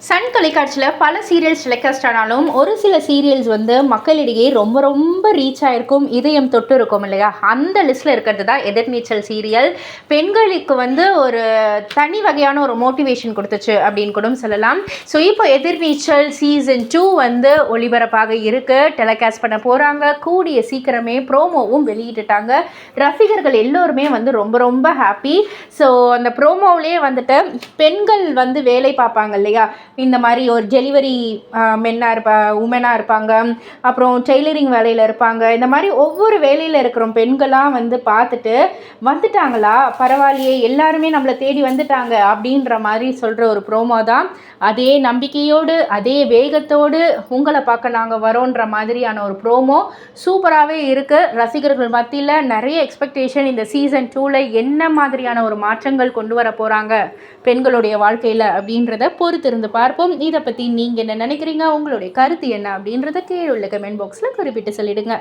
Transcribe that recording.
Sun தொலைக்காட்சியில் பல serials telecast ஆனாலும் ஒரு சில சீரியல்ஸ் வந்து மக்களிடையே ரொம்ப ரொம்ப ரீச் ஆகிருக்கும், இதயம் தொட்டு இருக்கும் இல்லையா? அந்த லிஸ்ட்டில் இருக்கிறது தான் எதிர்நீச்சல் சீரியல். பெண்களுக்கு வந்து ஒரு தனி வகையான ஒரு மோட்டிவேஷன் கொடுத்துச்சு அப்படின்னு கூட சொல்லலாம். ஸோ இப்போ எதிர்நீச்சல் சீசன் 2 வந்து ஒளிபரப்பாக இருக்குது, டெலிகாஸ்ட் பண்ண போகிறாங்க. கூடிய சீக்கிரமே ப்ரோமோவும் வெளியிட்டுட்டாங்க. ரசிகர்கள் எல்லோருமே வந்து ரொம்ப ரொம்ப ஹாப்பி. ஸோ அந்த ப்ரோமோவிலே வந்துட்டு பெண்கள் வந்து வேலை பார்ப்பாங்க இல்லையா? இந்த மாதிரி ஒரு டெலிவரி உமனாக இருப்பாங்க, அப்புறம் டெய்லரிங் வேலையில் இருப்பாங்க. இந்த மாதிரி ஒவ்வொரு வேலையில் இருக்கிற பெண்களாக வந்து பார்த்துட்டு வந்துட்டாங்களா, பரவாயில்லையே, எல்லாருமே நம்மளை தேடி வந்துட்டாங்க அப்படின்ற மாதிரி சொல்கிற ஒரு ப்ரோமோ தான். அதே நம்பிக்கையோடு அதே வேகத்தோடு உங்களை பார்க்க நாங்கள் வரோன்ற மாதிரியான ஒரு ப்ரோமோ சூப்பராகவே இருக்குது. ரசிகர்கள் மத்தியில் நிறைய எக்ஸ்பெக்டேஷன். இந்த சீசன் 2ல் என்ன மாதிரியான ஒரு மாற்றங்கள் கொண்டு வர போகிறாங்க பெண்களுடைய வாழ்க்கையில் அப்படின்றத பொறுத்திருந்து பார்ப்போம். இதை பற்றி நீங்கள் என்ன நினைக்கிறீங்க, உங்களுடைய கருத்து என்ன அப்படின்றத கீழே உள்ள கமெண்ட் பாக்ஸில் குறிப்பிட்டு சொல்லிடுங்க.